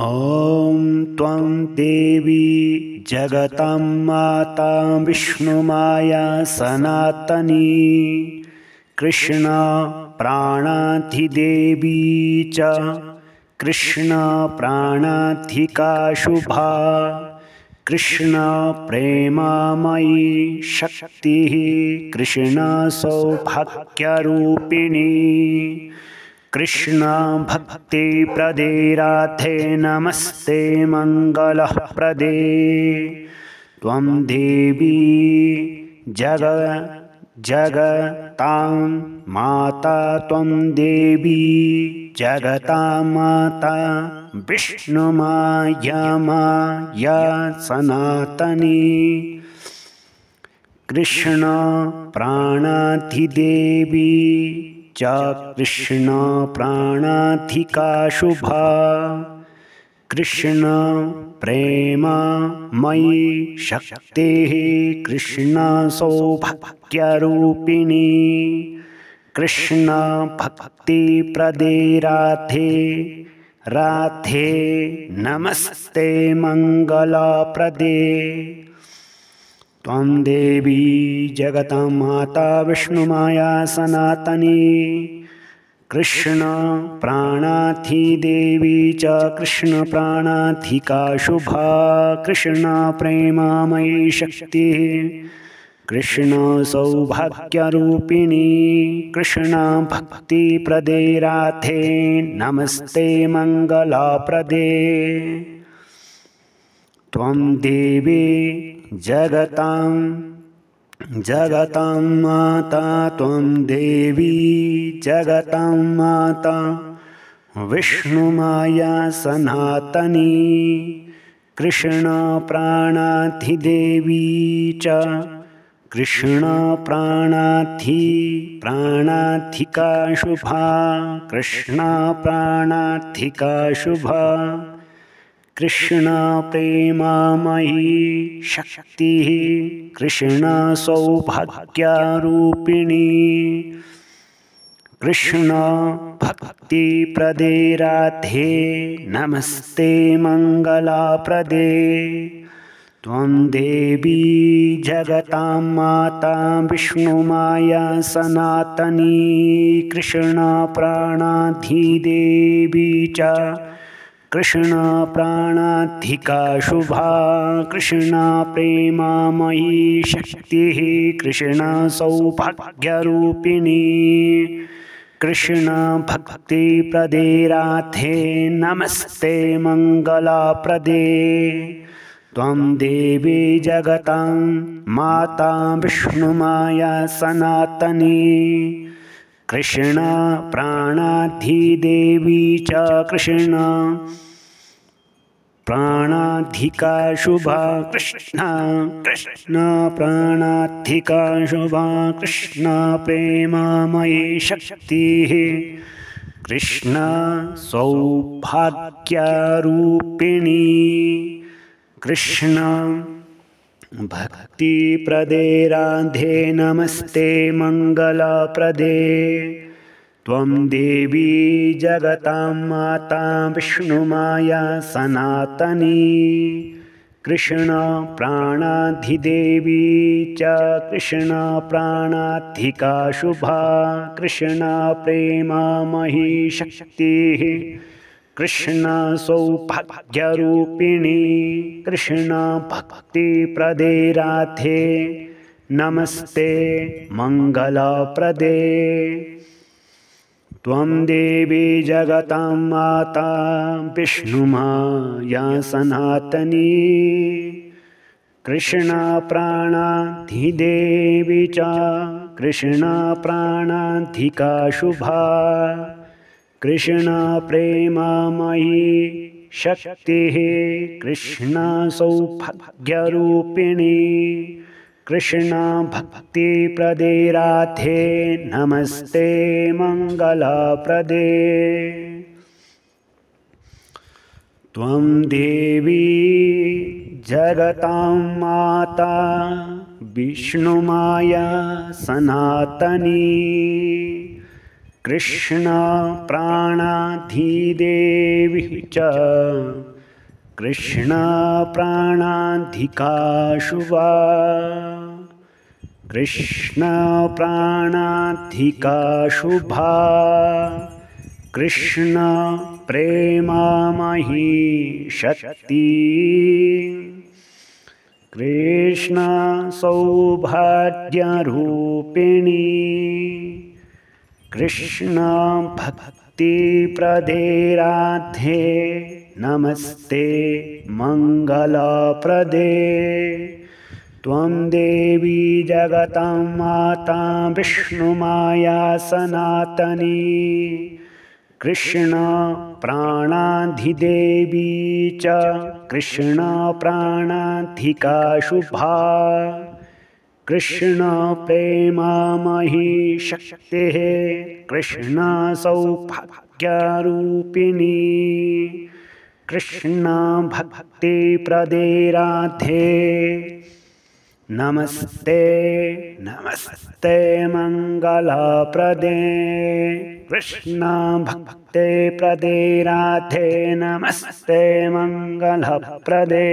ॐ त्वं देवी जगतां माता विष्णुमाया सनातनी कृष्ण प्राणाधिदेवी च कृष्ण प्राणाधिका शुभा कृष्ण प्रेमामयी शक्तिः कृष्ण सौभाग्यरूपिणी कृष्ण भक्ति प्रदे राधे नमस्ते मंगलः प्रदे त्वं देवी जगतां माता त्वं देवी जगतां माता विष्णुमाया माया सनातनी कृष्ण प्राणाधिदेवी च कृष्ण प्राणाधिका शुभा कृष्ण प्रेममयी शक्तिः कृष्ण सौभाग्यरूपिणी कृष्ण भक्तिप्रदे राधे नमस्ते मंगलप्रदे त्वं देवी जगतां माता विष्णुमाया सनातनी कृष्ण प्राणाधिदेवी च कृष्ण प्राणाधिका शुभा कृष्ण प्रेमामयी शक्तिः कृष्ण सौभाग्यरूपिणी कृष्ण भक्तिप्रदे राधे नमस्ते मंगलप्रदे त्वं देवी जगतां माता त्वं देवी जगतां माता विष्णुमाया सनातनी कृष्ण प्राणाधिदेवी च कृष्ण प्राणाधिका शुभा कृष्ण प्राणाधिका शुभा कृष्ण प्रेमामयी शक्तिः कृष्ण सौभाग्यरूपिणी कृष्ण भक्तिप्रदे राधे नमस्ते मंगलप्रदे त्वं देवी जगतां माता विष्णुमाया सनातनी कृष्ण प्राणाधिदेवी च कृष्ण प्राणाधिका शुभा कृष्ण प्रेमामयी शक्तिः कृष्ण सौभाग्यरूपिणी कृष्ण भक्तिप्रदे राधे नमस्ते मंगलप्रदे त्वं देवी जगतां माता विष्णुमाया सनातनी कृष्ण प्राणाधिदेवी च कृष्ण प्राणाधिका शुभा कृष्ण प्राणाधिका शुभा कृष्ण प्रेमामयी शक्तिः कृष्ण सौभाग्यरूपिणी कृष्ण भक्तिप्रदे राधे नमस्ते मंगलप्रदे त्वं देवी जगतां माता विष्णुमाया सनातनी कृष्ण प्राणाधिदेवी च कृष्ण प्राणाधिका शुभा कृष्ण प्रेमामयी शक्तिः कृष्ण सौभाग्यरूपिणी कृष्ण भक्तिप्रदे राधे नमस्ते मंगलप्रदे त्वं देवी जगतां माता विष्णुमाया सनातनी कृष्ण प्राणाधिदेवी च कृष्ण प्राणाधिका शुभा कृष्ण प्रेमामयी शक्तिः कृष्ण सौभाग्यरूपिणी कृष्ण भक्तिप्रदे राधे नमस्ते मंगलप्रदे त्वं देवी जगतां माता विष्णुमाया सनातनी कृष्ण प्राणाधिदेवी च कृष्ण प्राणाधिका शुभा कृष्ण प्राणाधिका शुभा कृष्ण प्रेमामयी शक्ति कृष्ण सौभाग्यरूपिणी कृष्ण भक्तिप्रदे राधे नमस्ते मंगलप्रदे त्वं देवी जगतं माता विष्णुमाया सनातनी कृष्ण प्राणाधिदेवी च कृष्ण प्राणाधिका शुभा कृष्ण प्रेमामयी शक्तिः कृष्ण सौभाग्यरूपिणी कृष्ण भक्तिप्रदे राधे नमस्ते नमस्ते मंगलप्रदे कृष्ण भक्तिप्रदे राधे नमस्ते मंगलप्रदे।